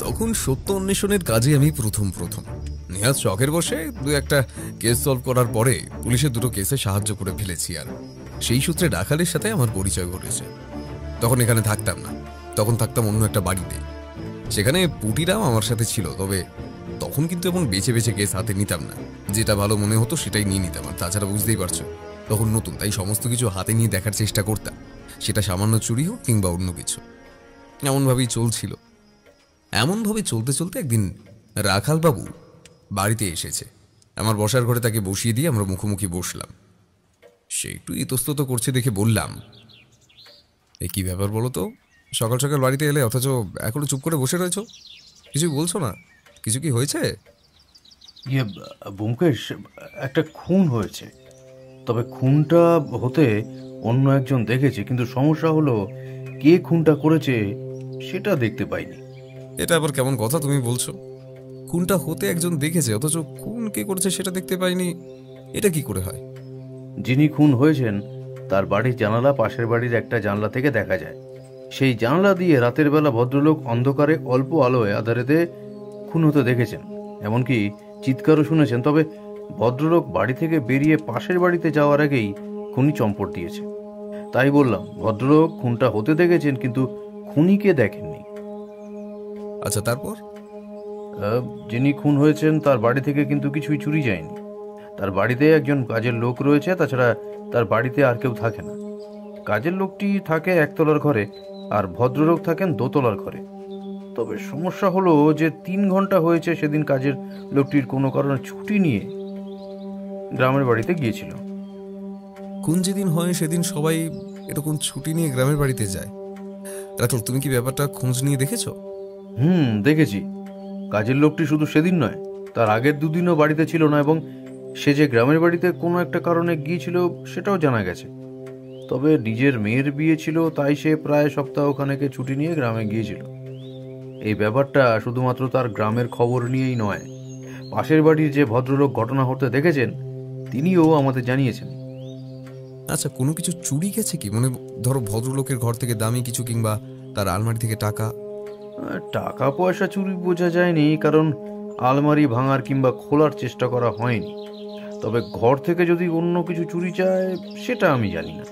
তখন সত্য অন্বেষণের কাজে আমি প্রথম প্রথম নেহাত শখের বসে দু একটা কেস সলভ করার পরে পুলিশের দুটো কেসে সাহায্য করে ফেলেছি। আর সেই সূত্রে রাখালের সাথে আমার পরিচয় ঘটেছে। তখন এখানে থাকতাম না, তখন থাকতাম অন্য একটা বাড়িতে। সেখানে পুটিরাও আমার সাথে ছিল, তবে তখন কিন্তু এমন বেছে বেছে কেস হাতে নিতাম না। যেটা ভালো মনে হতো সেটাই নিয়ে নিতাম। আর তাছাড়া বুঝতেই পারছো তখন নতুন, তাই সমস্ত কিছু হাতে নিয়ে দেখার চেষ্টা করতাম, সেটা সামান্য চুরি হোক কিংবা অন্য কিছু। এমনভাবেই চলছিল। এমনভাবে চলতে চলতে একদিন রাখালবাবু বাড়িতে এসেছে। আমার বসার ঘরে তাকে বসিয়ে দিয়ে আমরা মুখোমুখি বসলাম। সে একটু ইতস্তত করছে দেখে বললাম, এ কি ব্যাপার বলো তো, সকাল সকাল বাড়িতে এলে অথচ এখনো চুপ করে বসে রয়েছো, কিছু বলছো না? কিছু কি হয়েছে? ইয়ে ব্যোমকেশ, একটা খুন হয়েছে। তবে খুনটা হতে অন্য একজন দেখেছে, কিন্তু সমস্যা হলো কে খুনটা করেছে সেটা দেখতে পাইনি। এটা আবার কেমন কথা তুমি বলছো? খুনটা হতে একজন দেখেছে অথচ খুন কে করেছে সেটা দেখতে পাইনি, এটা কি করে হয়? যিনি খুন হয়েছেন তার বাড়ির জানালা পাশের বাড়ির একটা জানলা থেকে দেখা যায়। সেই জানলা দিয়ে রাতের বেলা ভদ্রলোক অন্ধকারে অল্প আলোয় আধারেতে খুন হতে দেখেছেন, এমনকি চিৎকারও শুনেছেন। তবে ভদ্রলোক বাড়ি থেকে বেরিয়ে পাশের বাড়িতে যাওয়ার আগেই খুনি চম্পট দিয়েছে। তাই বললাম, ভদ্রলোক খুনটা হতে দেখেছেন কিন্তু খুনিকে দেখেননি। আচ্ছা, তারপর? যিনি খুন হয়েছেন তার বাড়ি থেকে কিন্তু কিছুই চুরি যায়নি। তার বাড়িতে একজন কাজের লোক রয়েছে, তাছাড়া তার বাড়িতে আর কেউ থাকে না। কাজের লোকটি থাকে একতলার ঘরে আর ভদ্রলোক থাকেন দোতলার ঘরে। তবে সমস্যা হলো যে 3 ঘন্টা হয়েছে সেদিন কাজের লোকটির কোনো কারণে ছুটি নিয়ে গ্রামের বাড়িতে গিয়েছিল। খুন যেদিন হয় সেদিন সবাই এরকম ছুটি নিয়ে গ্রামের বাড়িতে যায়। রাতুল, তুমি কি ব্যাপারটা খোঁজ নিয়ে দেখেছো? দেখেছি। কাজের লোকটি শুধু সেদিন নয়, তার আগের দুদিনও বাড়িতে ছিল না, এবং সে যে গ্রামের বাড়িতে কোনো একটা কারণে গিয়েছিল সেটাও জানা গেছে। তবে নিজের মেয়ের বিয়ে ছিল, তাই সে প্রায় সপ্তাহখানেকে ছুটি নিয়ে গ্রামে গিয়েছিল। এই ব্যাপারটা শুধুমাত্র তার গ্রামের খবর নিয়েই নয়, পাশের বাড়ির যে ভদ্রলোক ঘটনা হতে দেখেছেন তিনিও আমাদের জানিয়েছেন। আচ্ছা, কোনো কিছু চুরি গেছে কি? মানে ধরো ভদ্রলোকের ঘর থেকে দামি কিছু কিংবা তার আলমারি থেকে টাকা? টাকা পয়সা চুরি বোঝা যায়নি, কারণ আলমারি ভাঙার কিংবা খোলার চেষ্টা করা হয়নি। তবে ঘর থেকে যদি অন্য কিছু চুরি যায় সেটা আমি জানি না।